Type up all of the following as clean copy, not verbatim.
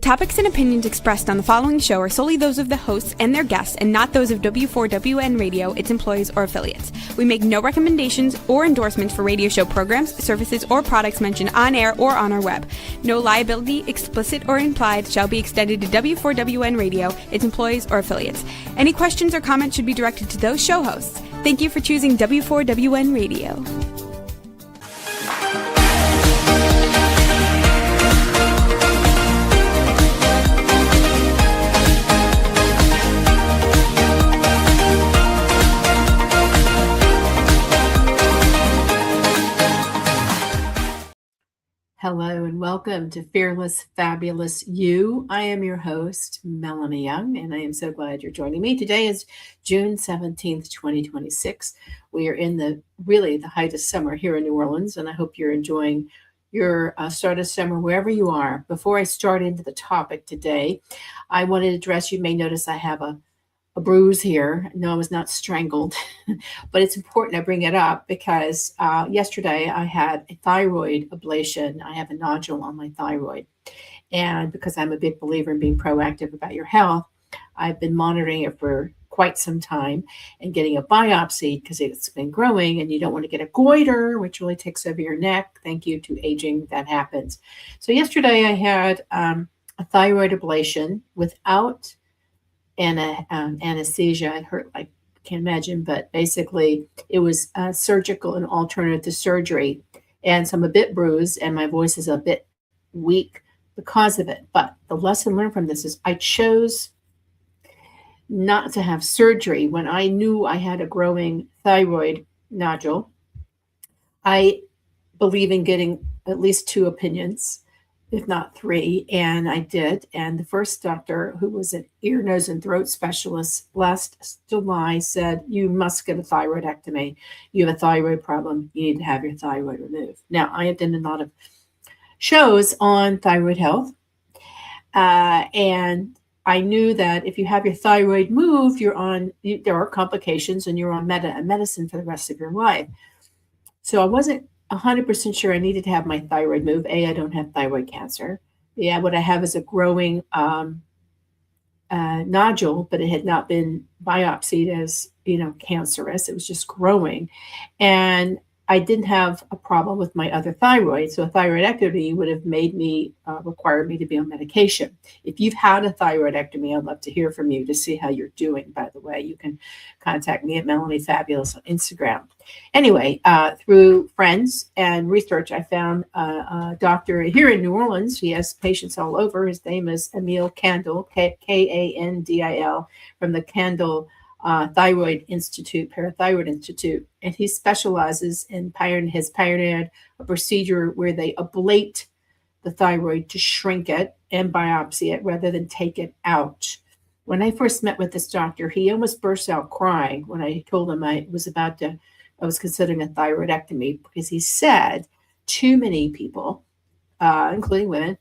topics and opinions expressed on the following show are solely those of the hosts and their guests and not those of W4WN Radio, its employees, or affiliates. We make no recommendations or endorsements for radio show programs, services, or products mentioned on air or on our web. No liability, explicit or implied, shall be extended to W4WN Radio, its employees, or affiliates. Any questions or comments should be directed to those show hosts. Thank you for choosing W4WN Radio. Hello and welcome to Fearless, Fabulous You. I am your host, Melanie Young, and I am so glad you're joining me. Today is June 17th, 2026. We are in the height of summer here in New Orleans, and I hope you're enjoying your start of summer wherever you are. Before I start into the topic today, I wanted to address, you may notice I have a bruise here. No, I was not strangled, but it's important I bring it up because yesterday I had a thyroid ablation. I have a nodule on my thyroid. And because I'm a big believer in being proactive about your health, I've been monitoring it for quite some time and getting a biopsy because it's been growing and you don't want to get a goiter, which really takes over your neck. Thank you to aging, that happens. So yesterday I had a thyroid ablation without anesthesia. It hurt like I can't imagine, but basically it was surgical and alternative to surgery. And so I'm a bit bruised and my voice is a bit weak because of it. But the lesson learned from this is I chose not to have surgery when I knew I had a growing thyroid nodule. I believe in getting at least 2 opinions, if not 3, and I did. And the first doctor, who was an ear, nose, and throat specialist, last July said, you must get a thyroidectomy. You have a thyroid problem. You need to have your thyroid removed. Now, I have done a lot of shows on thyroid health, and I knew that if you have your thyroid moved, there are complications, and you're on medicine for the rest of your life. So I wasn't 100% sure I needed to have my thyroid moved. I don't have thyroid cancer. Yeah, what I have is a growing nodule, but it had not been biopsied as, cancerous. It was just growing. And I didn't have a problem with my other thyroid. So a thyroidectomy would have required me to be on medication. If you've had a thyroidectomy, I'd love to hear from you to see how you're doing. By the way, you can contact me at Melanie Fabulous on Instagram. Anyway, through friends and research, I found a doctor here in New Orleans. He has patients all over. His name is Emil Kandil, Kandil, from the Kandil Thyroid Institute, Parathyroid Institute, and he specializes in has pioneered a procedure where they ablate the thyroid to shrink it and biopsy it rather than take it out. When I first met with this doctor, he almost burst out crying when I told him I was considering a thyroidectomy, because he said too many people, including women,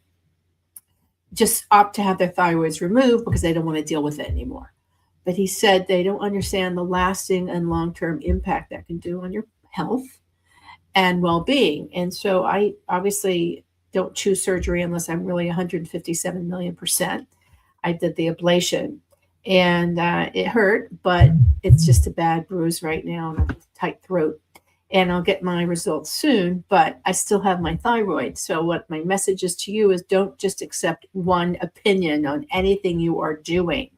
just opt to have their thyroids removed because they don't want to deal with it anymore. But he said they don't understand the lasting and long-term impact that can do on your health and well-being. And so I obviously don't choose surgery unless I'm really 157 million%. I did the ablation and it hurt, but it's just a bad bruise right now and a tight throat. And I'll get my results soon, but I still have my thyroid. So what my message is to you is don't just accept one opinion on anything you are doing.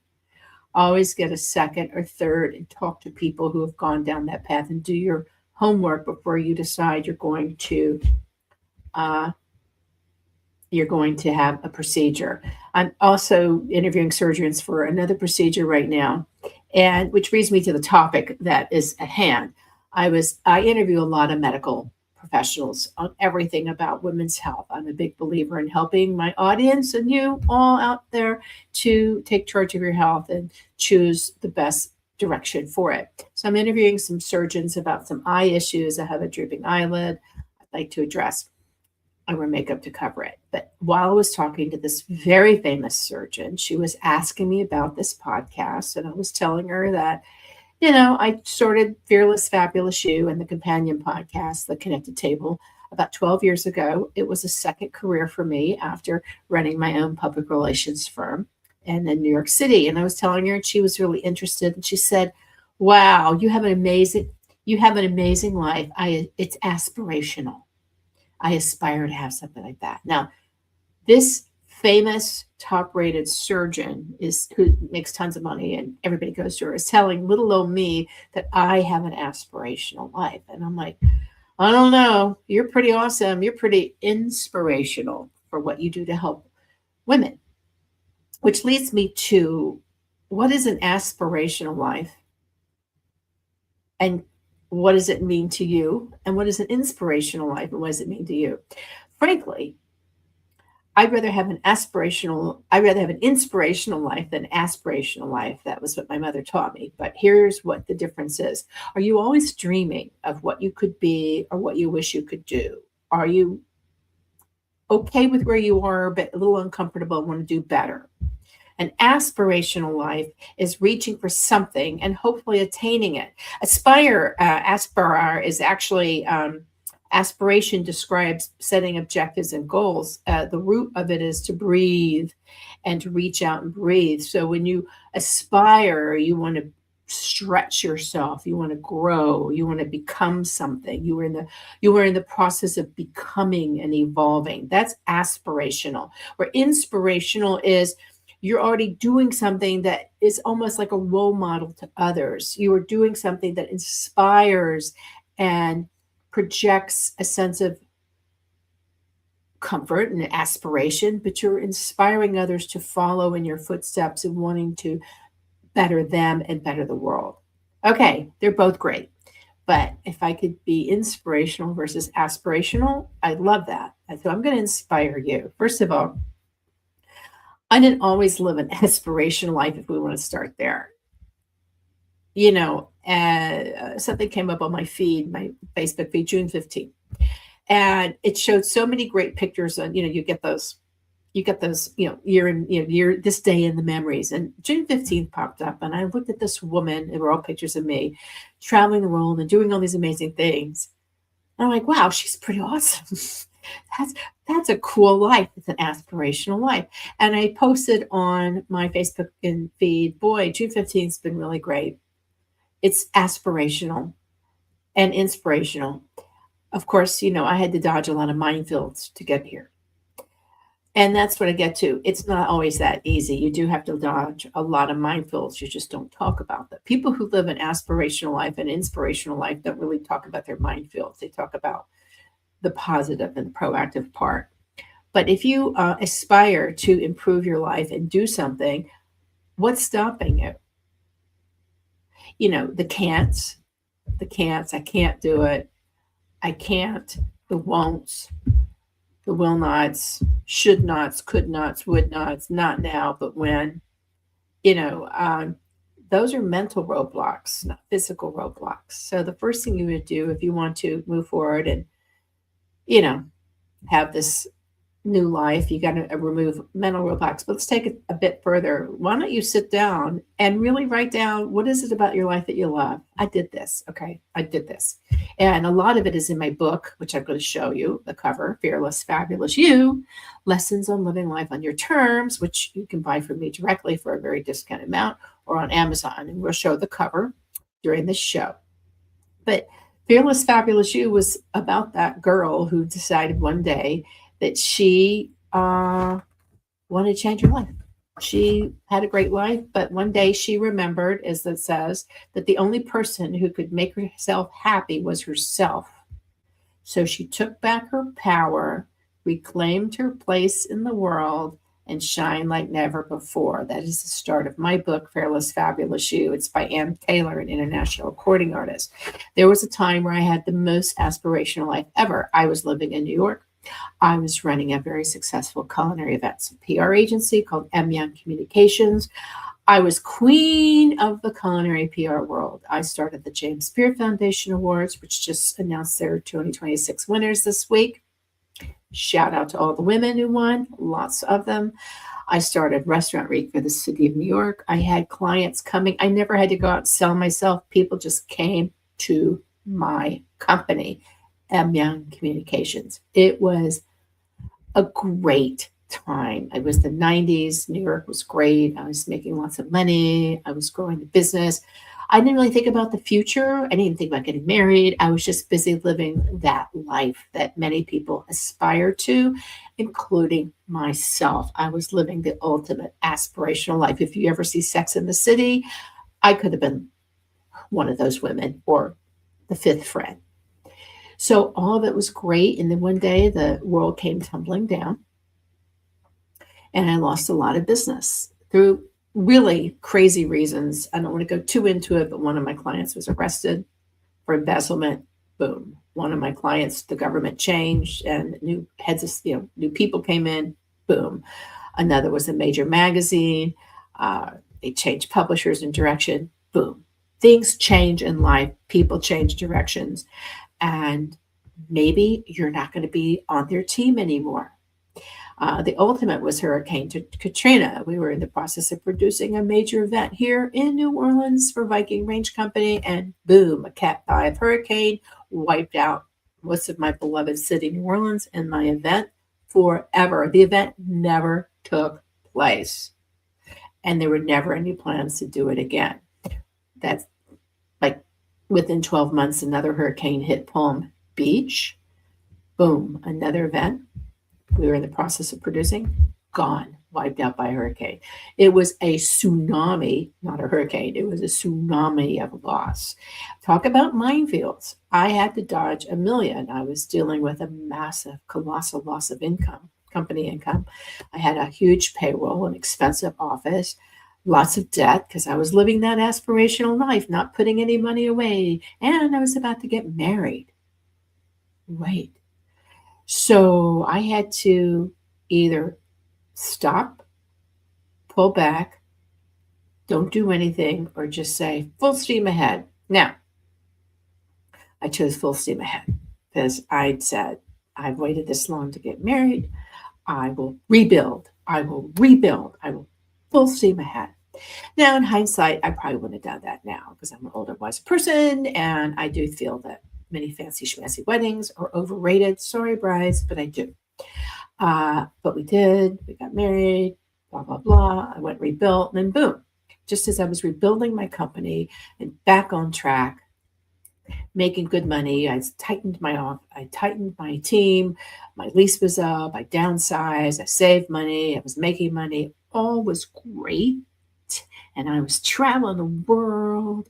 Always get a second or third and talk to people who have gone down that path and do your homework before you decide you're going to have a procedure. I'm also interviewing surgeons for another procedure right now, and which brings me to the topic that is at hand. I interview a lot of medical professionals on everything about women's health. I'm a big believer in helping my audience and you all out there to take charge of your health and choose the best direction for it. So I'm interviewing some surgeons about some eye issues. I have a drooping eyelid I'd like to address. I wear makeup to cover it. But while I was talking to this very famous surgeon, she was asking me about this podcast, and I was telling her that I started Fearless, Fabulous You and the companion podcast, The Connected Table, about 12 years ago. It was a second career for me after running my own public relations firm and in New York City. And I was telling her, and she was really interested. And she said, "Wow, you have an amazing life. It's aspirational. I aspire to have something like that." Now, this famous top-rated surgeon who makes tons of money and everybody goes to her, is telling little old me that I have an aspirational life. And I'm like, I don't know. You're pretty awesome. You're pretty inspirational for what you do to help women. Which leads me to, what is an aspirational life? And what does it mean to you? And what is an inspirational life? And what does it mean to you? Frankly, I'd rather have an inspirational life than aspirational life. That was what my mother taught me. But here's what the difference is. Are you always dreaming of what you could be or what you wish you could do? Are you okay with where you are, but a little uncomfortable and want to do better? An aspirational life is reaching for something and hopefully attaining it. Aspire is actually aspiration describes setting objectives and goals. The root of it is to breathe and to reach out and breathe. So when you aspire, you want to stretch yourself, you want to grow, you want to become something. You were in the process of becoming and evolving. That's aspirational. Where inspirational is, you're already doing something that is almost like a role model to others. You are doing something that inspires and projects a sense of comfort and aspiration, but you're inspiring others to follow in your footsteps and wanting to better them and better the world. Okay, they're both great. But if I could be inspirational versus aspirational, I love that. And so I'm going to inspire you. First of all, I didn't always live an aspirational life, if we want to start there. Something came up on my feed, my Facebook feed, June 15th. And it showed so many great pictures. And, you get those, year, this day in the memories. And June 15th popped up and I looked at this woman, they were all pictures of me traveling the world and doing all these amazing things. And I'm like, wow, she's pretty awesome. That's a cool life. It's an aspirational life. And I posted on my Facebook feed, boy, June 15th has been really great. It's aspirational and inspirational. Of course, I had to dodge a lot of minefields to get here. And that's what I get to. It's not always that easy. You do have to dodge a lot of minefields. You just don't talk about them. People who live an aspirational life and inspirational life don't really talk about their minefields. They talk about the positive and the proactive part. But if you aspire to improve your life and do something, what's stopping you? The can'ts, I can't do it. I can't, the won'ts, the will nots, should nots, could nots, would nots, not now, but when. Those are mental roadblocks, not physical roadblocks. So the first thing you would do if you want to move forward and, have this new life, you got to remove mental roadblocks. But let's take it a bit further. Why don't you sit down and really write down, what is it about your life that you love? I did this. Okay. I did this. And a lot of it is in my book, which I'm going to show you the cover, Fearless, Fabulous You, Lessons on Living Life on Your Terms, which you can buy from me directly for a very discounted amount or on Amazon. And we'll show the cover during this show. But Fearless, Fabulous You was about that girl who decided one day that she wanted to change her life. She had a great life, but one day she remembered, as it says, that the only person who could make herself happy was herself. So she took back her power, reclaimed her place in the world, and shined like never before. That is the start of my book, Fearless, Fabulous You. It's by Ann Taylor, an international recording artist. There was a time where I had the most aspirational life ever. I was living in New York. I was running a very successful culinary events and PR agency called M. Young Communications. I was queen of the culinary PR world. I started the James Beard Foundation Awards, which just announced their 2026 winners this week. Shout out to all the women who won, lots of them. I started Restaurant Week for the city of New York. I had clients coming. I never had to go out and sell myself. People just came to my company. Young Communications. It was a great time. It was the 90s. New York was great. I was making lots of money. I was growing the business. I didn't really think about the future. I didn't even think about getting married. I was just busy living that life that many people aspire to, including myself. I was living the ultimate aspirational life. If you ever see Sex in the City, I could have been one of those women or the fifth friend. So all of it was great. And then one day the world came tumbling down and I lost a lot of business through really crazy reasons. I don't want to go too into it, but one of my clients was arrested for embezzlement. Boom. One of my clients, the government changed and new heads of, new people came in. Boom. Another was a major magazine. They changed publishers and direction. Boom. Things change in life. People change directions. And maybe you're not going to be on their team anymore. The ultimate was Hurricane Katrina. We were in the process of producing a major event here in New Orleans for Viking Range Company, and boom, a Cat 5 hurricane wiped out most of my beloved city, New Orleans, and my event forever. The event never took place, and there were never any plans to do it again. That's like within 12 months, another hurricane hit Palm Beach. Boom, another event we were in the process of producing, gone, wiped out by a hurricane. It was a tsunami, not a hurricane. It was a tsunami of loss. Talk about minefields. I had to dodge $1 million. I was dealing with a massive, colossal loss of income, company income. I had a huge payroll, an expensive office, lots of debt because I was living that aspirational life, not putting any money away. And I was about to get married. Right. So I had to either stop, pull back, don't do anything, or just say full steam ahead. Now, I chose full steam ahead because I'd said, I've waited this long to get married. I will rebuild. I will rebuild. I will full steam ahead. Now, in hindsight, I probably wouldn't have done that now because I'm an older, wiser person, and I do feel that many fancy schmancy weddings are overrated. Sorry, brides, but I do. But we did. We got married, blah, blah, blah. I went rebuilt, and then boom. Just as I was rebuilding my company and back on track, making good money, I tightened my team. My lease was up. I downsized. I saved money. I was making money. All was great. And I was traveling the world,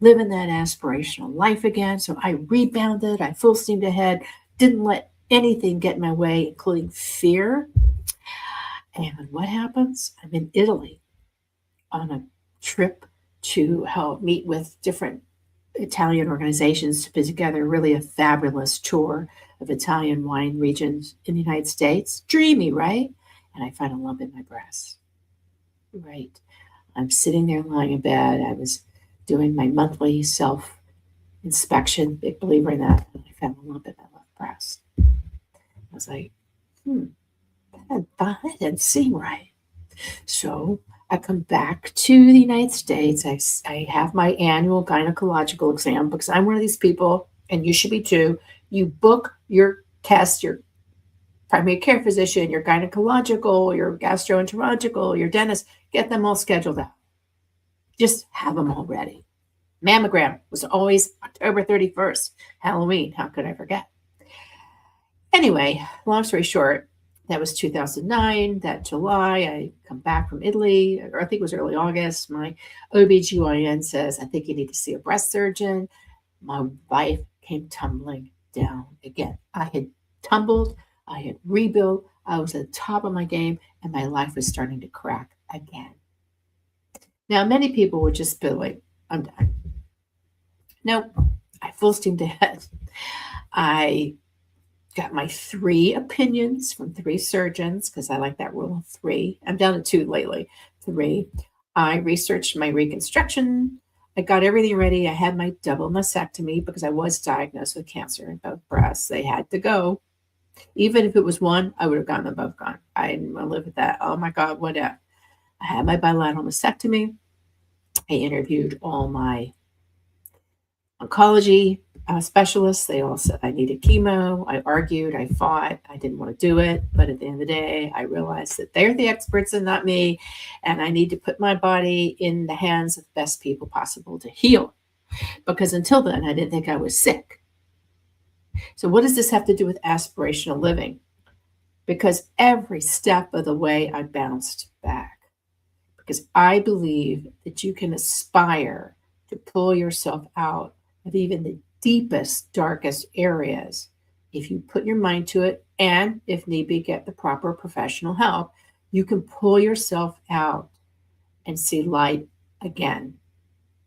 living that aspirational life again. So I rebounded. I full steamed ahead. Didn't let anything get in my way, including fear. And what happens? I'm in Italy on a trip to help meet with different Italian organizations to put together really a fabulous tour of Italian wine regions in the United States. Dreamy, right? And I find a lump in my breast. Right. I'm sitting there lying in bed. I was doing my monthly self inspection, big believer in that. And I found a lump in my left breast. I was like, that didn't seem right. So I come back to the United States. I have my annual gynecological exam because I'm one of these people, and you should be too. You book your test, your primary care physician, your gynecological, your gastroenterological, your dentist, get them all scheduled out. Just have them all ready. Mammogram was always October 31st, Halloween. How could I forget? Anyway, long story short, that was 2009. That July, I come back from Italy, or I think it was early August. My OBGYN says, I think you need to see a breast surgeon. My life came tumbling down again. I had tumbled. I had rebuilt. I was at the top of my game, and my life was starting to crack again. Now, many people would just be like, I'm done. Nope. I full steamed ahead. I got my 3 opinions from 3 surgeons because I like that rule of 3. I'm down to 2 lately. 3. I researched my reconstruction. I got everything ready. I had my double mastectomy because I was diagnosed with cancer in both breasts. They had to go. Even if it was one, I would have gotten them both gone. I didn't want to live with that. Oh my God, what if? I had my bilateral mastectomy. I interviewed all my oncology specialists. They all said I needed chemo. I argued, I fought, I didn't want to do it. But at the end of the day, I realized that they're the experts and not me. And I need to put my body in the hands of the best people possible to heal. Because until then, I didn't think I was sick. So what does this have to do with aspirational living? Because every step of the way I bounced back. Because I believe that you can aspire to pull yourself out of even the deepest, darkest areas if you put your mind to it, and if need be, get the proper professional help. You can pull yourself out and see light again.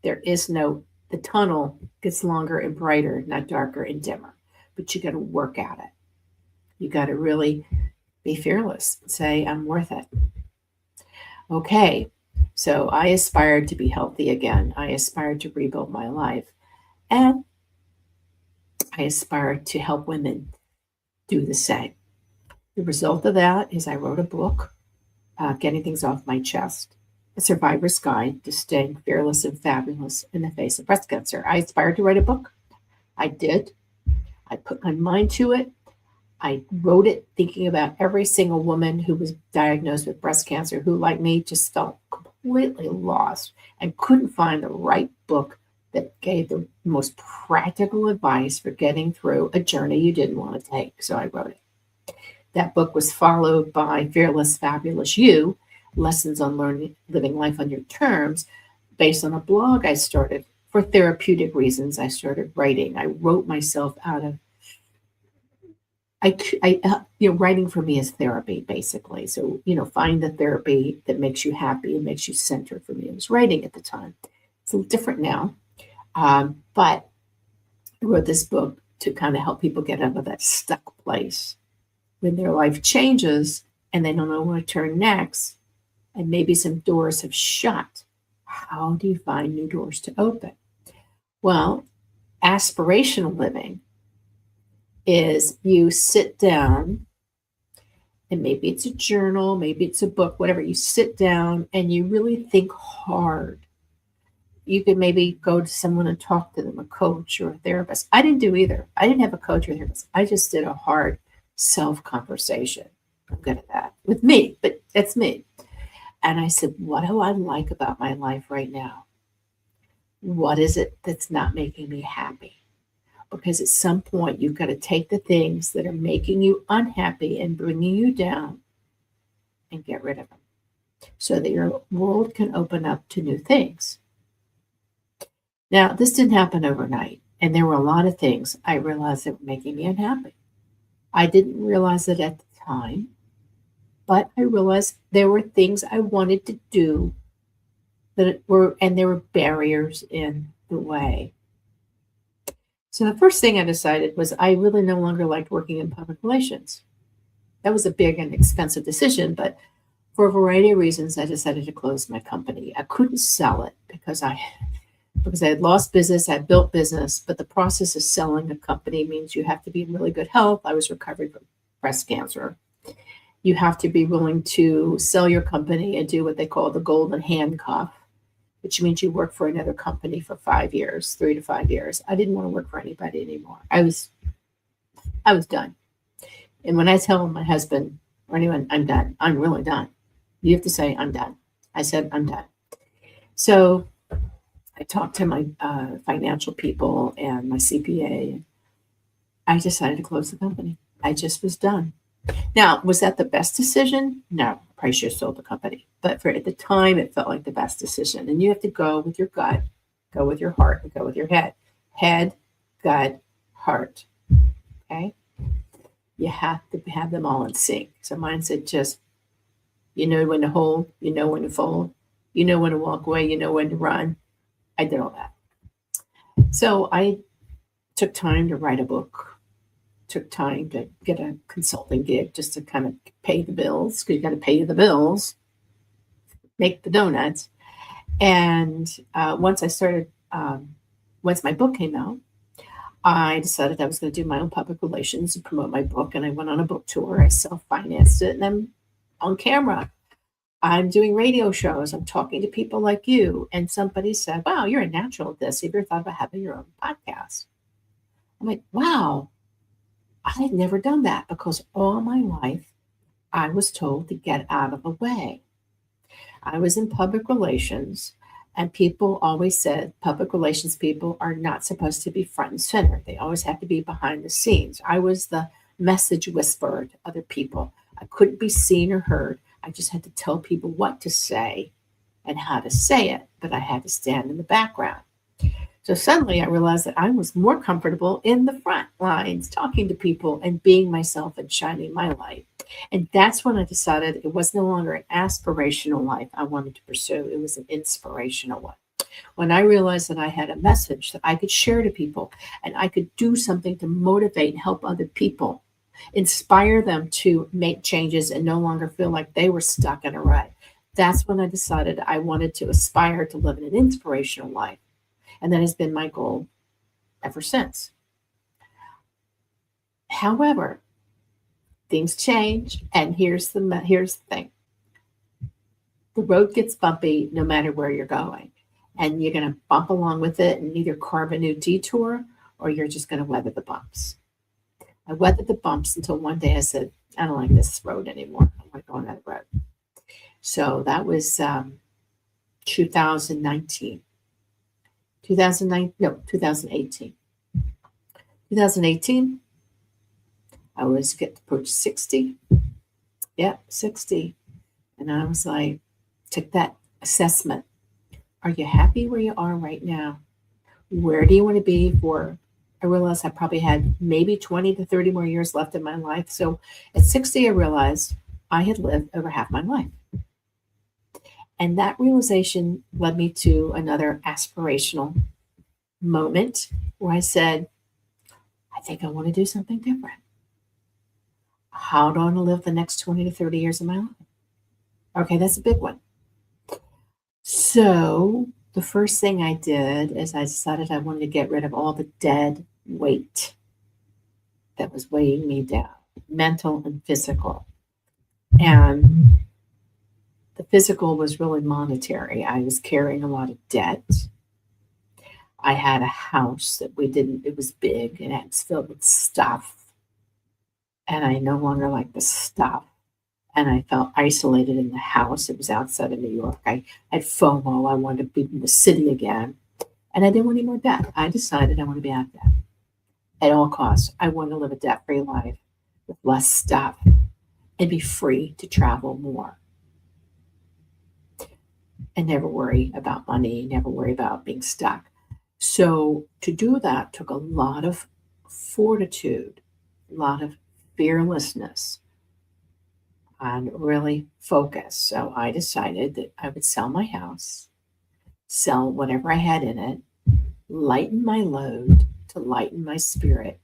The tunnel gets longer and brighter, not darker and dimmer, but you got to work at it. You got to really be fearless and say, I'm worth it. Okay, so I aspired to be healthy again. I aspired to rebuild my life. And I aspired to help women do the same. The result of that is I wrote a book, Getting Things Off My Chest, A Survivor's Guide to Staying Fearless and Fabulous in the Face of Breast Cancer. I aspired to write a book. I did. I put my mind to it. I wrote it thinking about every single woman who was diagnosed with breast cancer, who, like me, just felt completely lost and couldn't find the right book that gave the most practical advice for getting through a journey you didn't want to take. So I wrote it. That book was followed by Fearless, Fabulous You, Lessons on Living Life on Your Terms, based on a blog I started for therapeutic reasons. I started writing. I wrote myself out of writing for me is therapy, basically. So, find the therapy that makes you happy and makes you centered. For me, it was writing at the time. It's a little different now. But I wrote this book to kind of help people get out of that stuck place when their life changes and they don't know where to turn next. And maybe some doors have shut. How do you find new doors to open? Well, aspirational living is you sit down, and maybe it's a journal, maybe it's a book, whatever. You sit down and you really think hard. You could maybe go to someone and talk to them, a coach or a therapist. I didn't do either. I didn't have a coach or a therapist. I just did a hard self-conversation. I'm good at that with me, but that's me. And I said, what do I like about my life right now? What is it that's not making me happy? Because at some point, you've got to take the things that are making you unhappy and bringing you down and get rid of them so that your world can open up to new things. Now, this didn't happen overnight, and there were a lot of things I realized that were making me unhappy. I didn't realize it at the time, but I realized there were things I wanted to do and there were barriers in the way. So the first thing I decided was I really no longer liked working in public relations. That was a big and expensive decision, but for a variety of reasons, I decided to close my company. I couldn't sell it because I had lost business, I had built business, but the process of selling a company means you have to be in really good health. I was recovering from breast cancer. You have to be willing to sell your company and do what they call the golden handcuff, which means you work for another company for 5 years, 3 to 5 years. I didn't want to work for anybody anymore. I was done. And when I tell my husband or anyone, I'm done, I'm really done. You have to say, I'm done. I said, I'm done. So I talked to my financial people and my CPA. I decided to close the company. I just was done. Now, was that the best decision? No, I probably should have sold the company. But at the time, it felt like the best decision. And you have to go with your gut, go with your heart, and go with your head. Head, gut, heart. Okay? You have to have them all in sync. So mine said just, you know when to hold, you know when to fold, you know when to walk away, you know when to run. I did all that. So I took time to write a book. Took time to get a consulting gig just to kind of pay the bills, because you got to pay the bills, make the donuts. And once my book came out, I decided I was going to do my own public relations and promote my book. And I went on a book tour. I self-financed it, and I'm on camera. I'm doing radio shows. I'm talking to people like you. And somebody said, wow, you're a natural at this. Have you ever thought about having your own podcast? I'm like, wow, I had never done that because all my life I was told to get out of the way. I was in public relations, and people always said public relations people are not supposed to be front and center. They always have to be behind the scenes. I was the message whisperer to other people. I couldn't be seen or heard. I just had to tell people what to say and how to say it, but I had to stand in the background. So suddenly I realized that I was more comfortable in the front lines, talking to people and being myself and shining my light. And that's when I decided it was no longer an aspirational life I wanted to pursue, it was an inspirational one. When I realized that I had a message that I could share to people and I could do something to motivate and help other people, inspire them to make changes and no longer feel like they were stuck in a rut. That's when I decided I wanted to aspire to live an inspirational life. And that has been my goal ever since. However, things change, and here's the thing: the road gets bumpy no matter where you're going, and you're going to bump along with it and either carve a new detour or you're just going to weather the bumps. I weathered the bumps until one day I said, I don't like this road anymore. I want to go on that road. So that was 2019. 2009, no, 2018. 2018, I was getting to approach 60. Yeah, 60. And I was like, took that assessment. Are you happy where you are right now? Where do you want to be for? I realized I probably had maybe 20 to 30 more years left in my life. So at 60, I realized I had lived over half my life. And that realization led me to another aspirational moment where I said, I think I want to do something different. How do I want to live the next 20 to 30 years of my life? Okay, that's a big one. So the first thing I did is I decided I wanted to get rid of all the dead weight that was weighing me down, mental and physical. And the physical was really monetary. I was carrying a lot of debt. I had a house that it was big and it was filled with stuff. And I no longer liked the stuff. And I felt isolated in the house. It was outside of New York. I had FOMO. I wanted to be in the city again. And I didn't want any more debt. I decided I want to be out of debt at all costs. I want to live a debt-free life with less stuff and be free to travel more and never worry about money, never worry about being stuck. So to do that took a lot of fortitude, a lot of fearlessness, and really focus. So I decided that I would sell my house, sell whatever I had in it, lighten my load to lighten my spirit,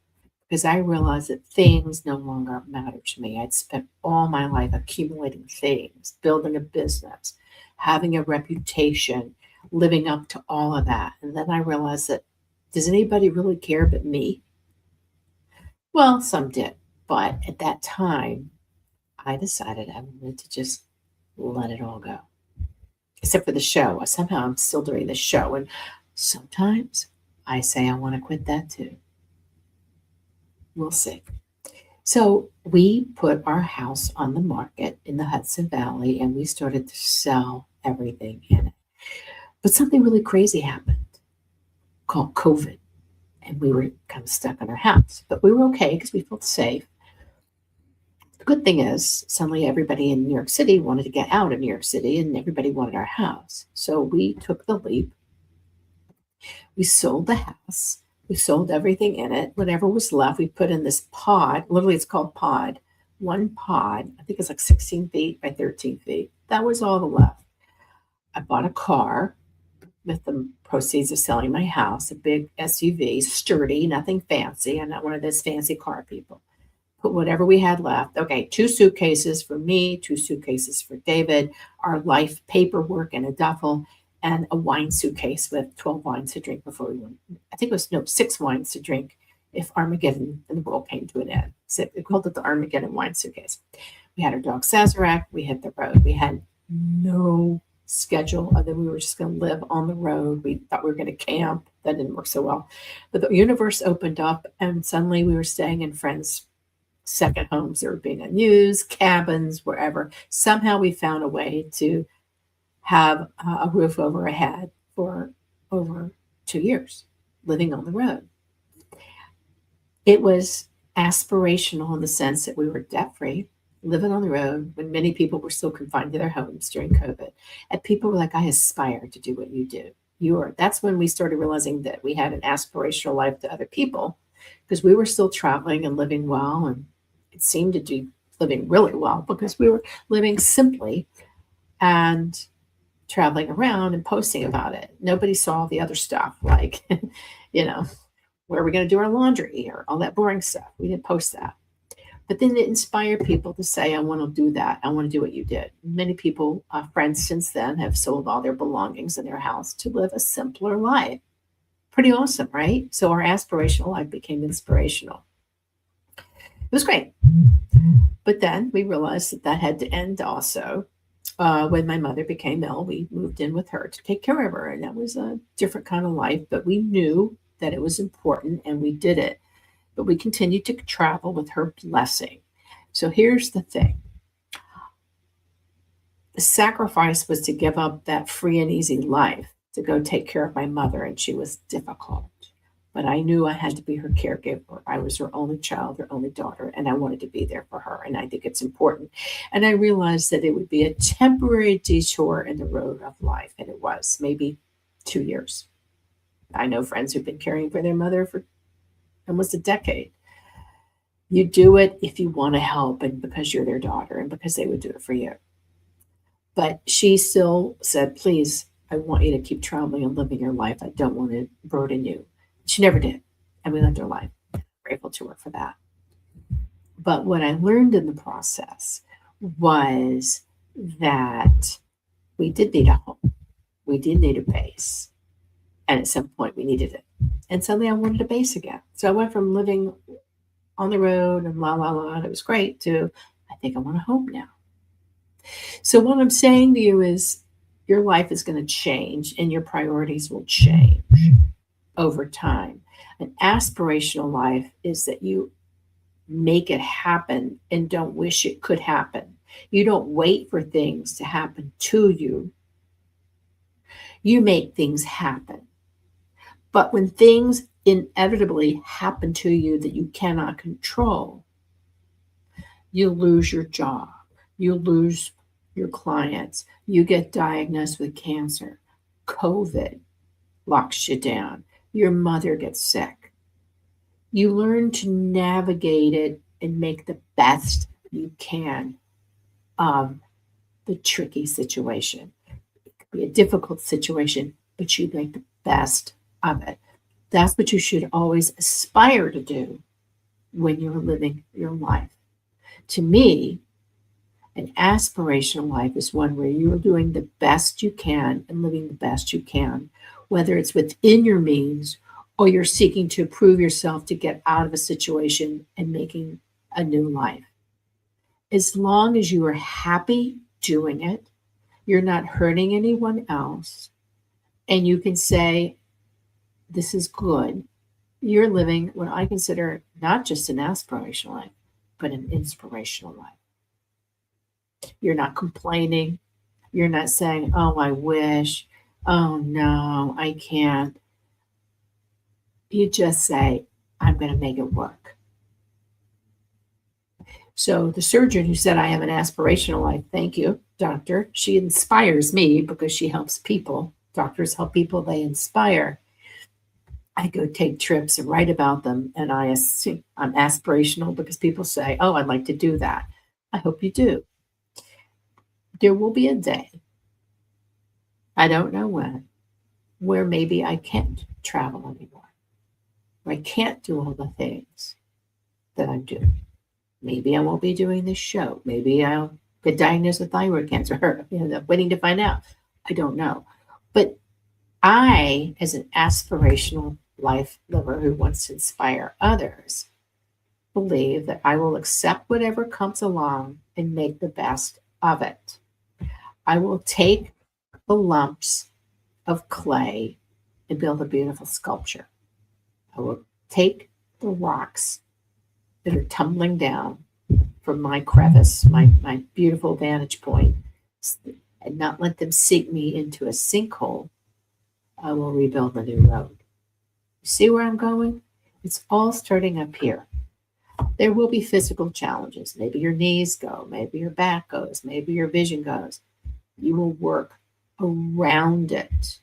because I realized that things no longer mattered to me. I'd spent all my life accumulating things, building a business, having a reputation, living up to all of that. And then I realized that, does anybody really care but me? Well, some did. But at that time, I decided I wanted to just let it all go. Except for the show. Somehow I'm still doing the show. And sometimes I say I want to quit that too. We'll see. So we put our house on the market in the Hudson Valley and we started to sell everything in it. But something really crazy happened called COVID. And we were kind of stuck in our house. But we were okay because we felt safe. The good thing is, suddenly everybody in New York City wanted to get out of New York City and everybody wanted our house. So we took the leap. We sold the house. We sold everything in it. Whatever was left, we put in this pod. Literally, it's called pod. One pod. I think it's like 16 feet by 13 feet. That was all the left. I bought a car with the proceeds of selling my house, a big SUV, sturdy, nothing fancy. I'm not one of those fancy car people. Put whatever we had left. Okay, 2 suitcases for me, 2 suitcases for David, our life paperwork in a duffel, and a wine suitcase with 12 wines to drink before we went. I think it was 6 wines to drink if Armageddon and the world came to an end. So we called it the Armageddon wine suitcase. We had our dog Sazerac. We hit the road. We had no schedule other than we were just going to live on the road. We thought we were going to camp. that didn't work so well. But the universe opened up, and suddenly we were staying in friends' second homes. They were being unused, cabins, wherever. Somehow we found a way to have a roof over our head for over 2 years, living on the road. It was aspirational in the sense that we were debt free, living on the road when many people were still confined to their homes during COVID. And people were like, I aspire to do what you do. That's when we started realizing that we had an aspirational life to other people, because we were still traveling and living well. And it seemed to be living really well because we were living simply and traveling around and posting about it. Nobody saw the other stuff, like, you know, where are we going to do our laundry or all that boring stuff? We didn't post that. But then it inspired people to say, I want to do that. I want to do what you did. Many people, friends since then, have sold all their belongings in their house to live a simpler life. Pretty awesome, right? So our aspirational life became inspirational. It was great. But then we realized that had to end also. When my mother became ill, we moved in with her to take care of her. And that was a different kind of life, but we knew that it was important and we did it. But we continued to travel with her blessing. So here's the thing. The sacrifice was to give up that free and easy life to go take care of my mother, and she was difficult. But I knew I had to be her caregiver. I was her only child, her only daughter, and I wanted to be there for her, and I think it's important. And I realized that it would be a temporary detour in the road of life, and it was maybe 2 years. I know friends who've been caring for their mother for almost a decade. You do it if you want to help and because you're their daughter and because they would do it for you. But she still said, please, I want you to keep traveling and living your life. I don't want to burden you. She never did. And we lived her life. I'm grateful to her for that. But what I learned in the process was that we did need a home. We did need a base. And at some point we needed it. And suddenly I wanted a base again. So I went from living on the road and and it was great, to I think I want a home now. So what I'm saying to you is your life is going to change and your priorities will change over time. An aspirational life is that you make it happen and don't wish it could happen. You don't wait for things to happen to you. You make things happen. But when things inevitably happen to you that you cannot control, you lose your job, you lose your clients, you get diagnosed with cancer, COVID locks you down, your mother gets sick. You learn to navigate it and make the best you can of the tricky situation. It could be a difficult situation, but you make the best of it. That's what you should always aspire to do when you're living your life. To me, an aspirational life is one where you're doing the best you can and living the best you can, whether it's within your means or you're seeking to improve yourself to get out of a situation and making a new life. As long as you are happy doing it, you're not hurting anyone else, and you can say, this is good, you're living what I consider not just an aspirational life, but an inspirational life. You're not complaining. You're not saying, oh, I wish. Oh, no, I can't. You just say, I'm going to make it work. So the surgeon who said I have an aspirational life, thank you, doctor. She inspires me because she helps people. Doctors help people, they inspire. I go take trips and write about them, and I'm aspirational because people say, oh, I'd like to do that. I hope you do. There will be a day, I don't know when, where maybe I can't travel anymore, where I can't do all the things that I'm doing. Maybe I won't be doing this show. Maybe I'll get diagnosed with thyroid cancer, or waiting to find out. I don't know. But I, as an aspirational life liver who wants to inspire others, believe that I will accept whatever comes along and make the best of it. I will take the lumps of clay and build a beautiful sculpture. I will take the rocks that are tumbling down from my crevice, my beautiful vantage point, and not let them sink me into a sinkhole. I will rebuild a new road. You see where I'm going? It's all starting up here. There will be physical challenges. Maybe your knees go, maybe your back goes, maybe your vision goes. You will work around it.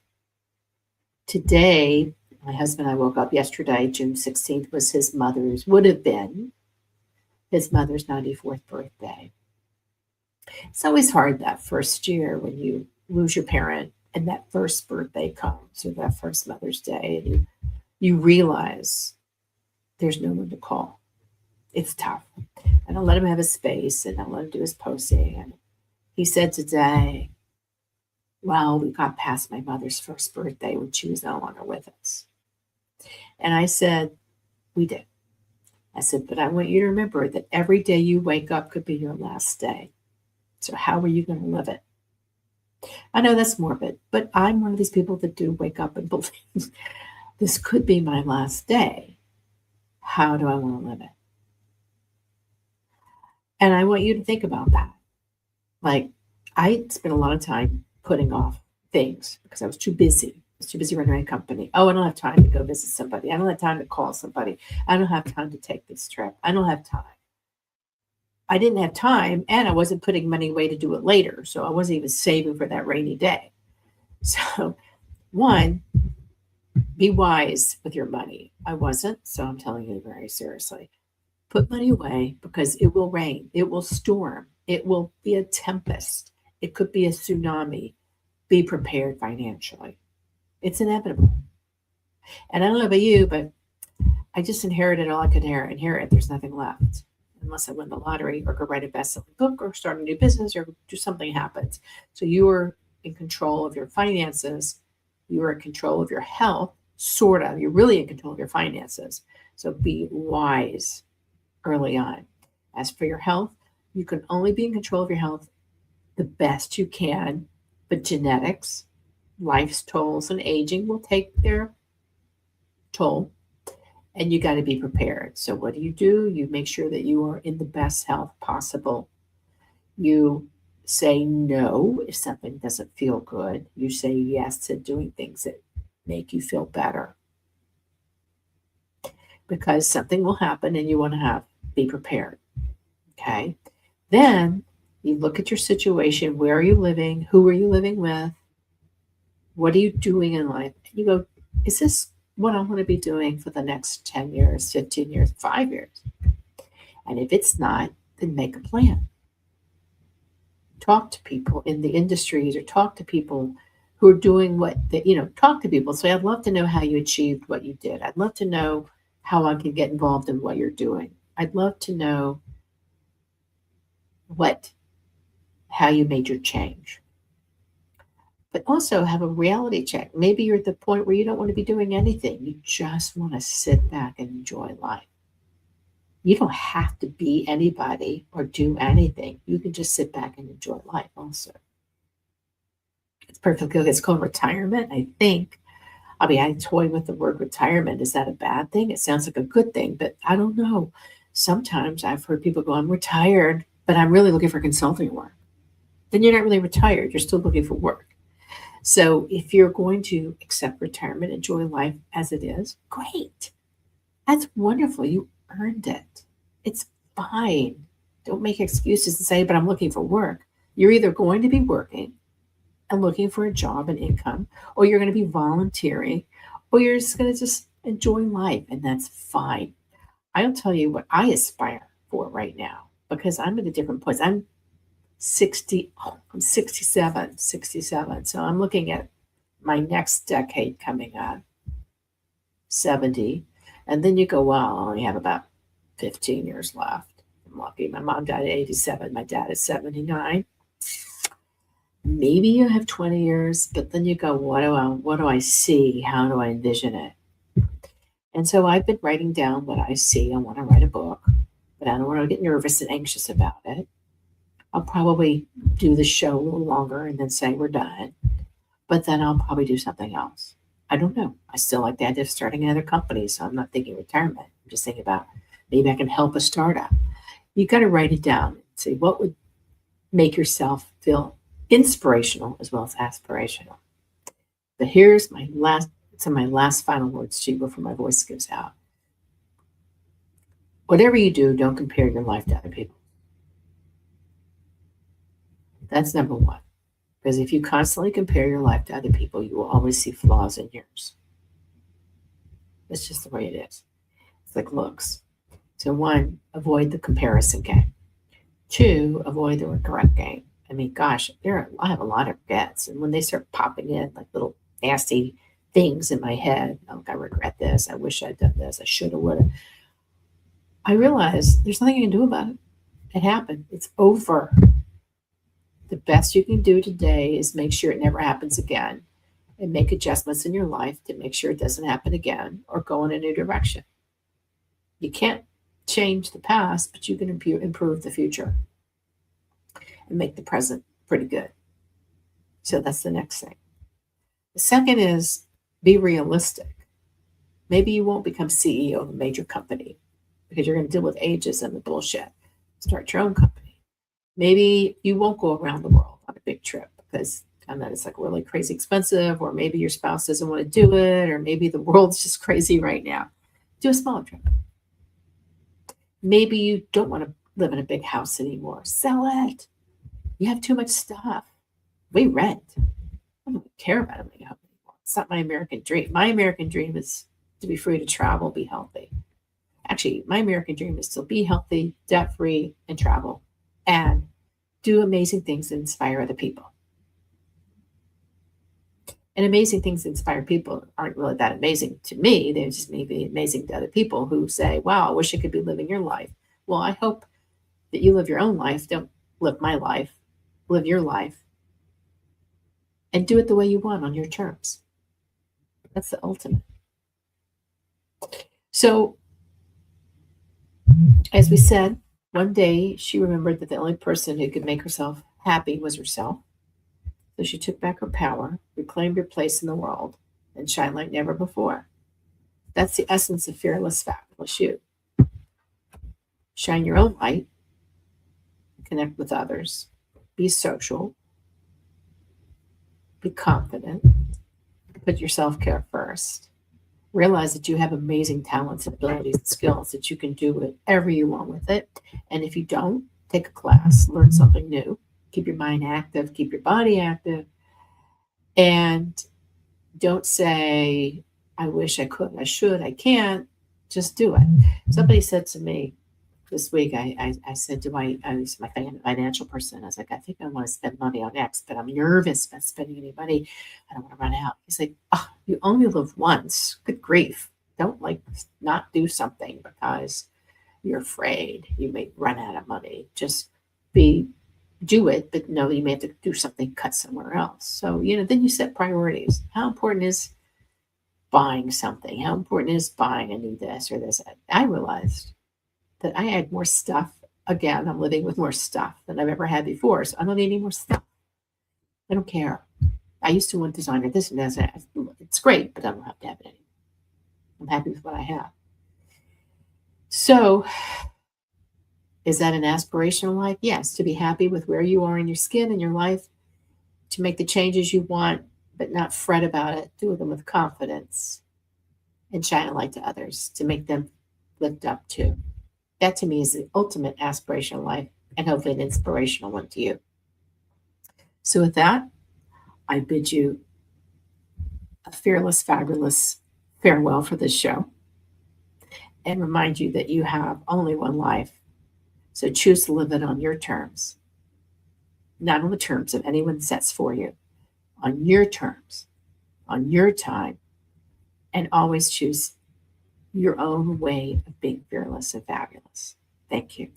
Today, my husband and I woke up yesterday, June 16th was would have been his mother's 94th birthday. It's always hard that first year when you lose your parent and that first birthday comes, or that first Mother's Day, and you realize there's no one to call. It's tough. And I'll let him have his space, and I'll let him do his posting. And he said today, well, we got past my mother's first birthday when she was no longer with us. And I said, we did. I said, but I want you to remember that every day you wake up could be your last day. So how are you going to live it? I know that's morbid, but I'm one of these people that do wake up and believe this could be my last day. How do I want to live it? And I want you to think about that. Like, I spent a lot of time putting off things because I was too busy. I was too busy running my company. Oh, I don't have time to go visit somebody. I don't have time to call somebody. I don't have time to take this trip. I don't have time. I didn't have time, and I wasn't putting money away to do it later. So I wasn't even saving for that rainy day. So, one, be wise with your money. I wasn't, so I'm telling you very seriously. Put money away because it will rain. It will storm. It will be a tempest. It could be a tsunami. Be prepared financially. It's inevitable. And I don't know about you, but I just inherited all I could inherit. There's nothing left. Unless I win the lottery or go write a best-selling book or start a new business or do something happens. So you are in control of your finances. You are in control of your health, sort of. You're really in control of your finances. So be wise early on. As for your health, you can only be in control of your health the best you can, but genetics, life's tolls, and aging will take their toll. And you got to be prepared. So what do? You make sure that you are in the best health possible. You say no if something doesn't feel good. You say yes to doing things that make you feel better. Because something will happen and you want to be prepared. Okay? Then you look at your situation. Where are you living? Who are you living with? What are you doing in life? And you go, is this what I want to be doing for the next 10 years, 15 years, 5 years? And if it's not, then make a plan. Talk to people in the industries or talk to people who are doing talk to people. Say, I'd love to know how you achieved what you did. I'd love to know how I can get involved in what you're doing. I'd love to know how you made your change. But also have a reality check. Maybe you're at the point where you don't want to be doing anything. You just want to sit back and enjoy life. You don't have to be anybody or do anything. You can just sit back and enjoy life also. It's perfectly okay. It's called retirement, I think. I mean, I toy with the word retirement. Is that a bad thing? It sounds like a good thing, but I don't know. Sometimes I've heard people go, I'm retired, but I'm really looking for consulting work. Then you're not really retired. You're still looking for work. So if you're going to accept retirement, enjoy life as it is, great. That's wonderful. You earned it. It's fine. Don't make excuses and say, but I'm looking for work. You're either going to be working and looking for a job and income, or you're going to be volunteering, or you're just going to just enjoy life, and that's fine. I'll tell you what I aspire for right now, because I'm at a different place. I'm 67. So I'm looking at my next decade coming up, 70. And then you go, well, I only have about 15 years left. I'm lucky. My mom died at 87. My dad is 79. Maybe you have 20 years, but then you go, what do I see? How do I envision it? And so I've been writing down what I see. I want to write a book, but I don't want to get nervous and anxious about it. I'll probably do the show a little longer and then say we're done. But then I'll probably do something else. I don't know. I still like the idea of starting another company, so I'm not thinking retirement. I'm just thinking about maybe I can help a startup. You got to write it down and say what would make yourself feel inspirational as well as aspirational. But here's some of my last final words to you before my voice goes out. Whatever you do, don't compare your life to other people. That's number one. Because if you constantly compare your life to other people, you will always see flaws in yours. That's just the way it is. It's like looks. So one, avoid the comparison game. Two, avoid the regret game. I mean, gosh, I have a lot of regrets. And when they start popping in like little nasty things in my head, oh, I regret this. I wish I'd done this. I should have, would have. I realize there's nothing you can do about it. It happened. It's over. The best you can do today is make sure it never happens again and make adjustments in your life to make sure it doesn't happen again or go in a new direction. You can't change the past, but you can improve the future and make the present pretty good. So that's the next thing. The second is be realistic. Maybe you won't become CEO of a major company because you're going to deal with ageism and bullshit. Start your own company. Maybe you won't go around the world on a big trip because it's like really crazy expensive, or maybe your spouse doesn't want to do it, or maybe the world's just crazy right now. Do a smaller trip. Maybe you don't want to live in a big house anymore. Sell it. You have too much stuff. We rent. I don't care about a big house anymore. It's not my American dream. My American dream is to be free to travel, be healthy. Actually, my American dream is to be healthy, debt-free, and travel, and do amazing things that inspire other people. And amazing things that inspire people aren't really that amazing to me. They're just maybe amazing to other people who say, wow, I wish I could be living your life. Well, I hope that you live your own life. Don't live my life. Live your life. And do it the way you want on your terms. That's the ultimate. So, as we said, one day she remembered that the only person who could make herself happy was herself. So she took back her power, reclaimed her place in the world, and shined like never before. That's the essence of fearless, fabulous you. Shine your own light, connect with others, be social, be confident, put your self-care first. Realize that you have amazing talents, abilities, and skills that you can do whatever you want with it. And if you don't, take a class, learn something new, keep your mind active, keep your body active, and don't say, I wish I could, I should, I can't. Just do it. Somebody said to me this week, I said to I was my financial person, I was like, I think I want to spend money on X, but I'm nervous about spending any money. I don't want to run out. He's like, oh, you only live once. Good grief. Don't not do something because you're afraid you may run out of money. Just do it, but no, you may have to do something, cut somewhere else. So, then you set priorities. How important is buying something? How important is buying a new this or this? I realized that I had more stuff. Again, I'm living with more stuff than I've ever had before. So I don't need any more stuff. I don't care. I used to want designer this and that. It's great, but I don't have to have it anymore. I'm happy with what I have. So, is that an aspirational life? Yes, to be happy with where you are in your skin and your life, to make the changes you want, but not fret about it. Do them with confidence and shine a light to others to make them lift up too. That to me is the ultimate aspirational life, and hopefully an inspirational one to you. So with that, I bid you a fearless, fabulous farewell for this show and remind you that you have only one life. So choose to live it on your terms, not on the terms of anyone sets for you, on your terms, on your time, and always choose your own way of being fearless and fabulous. Thank you.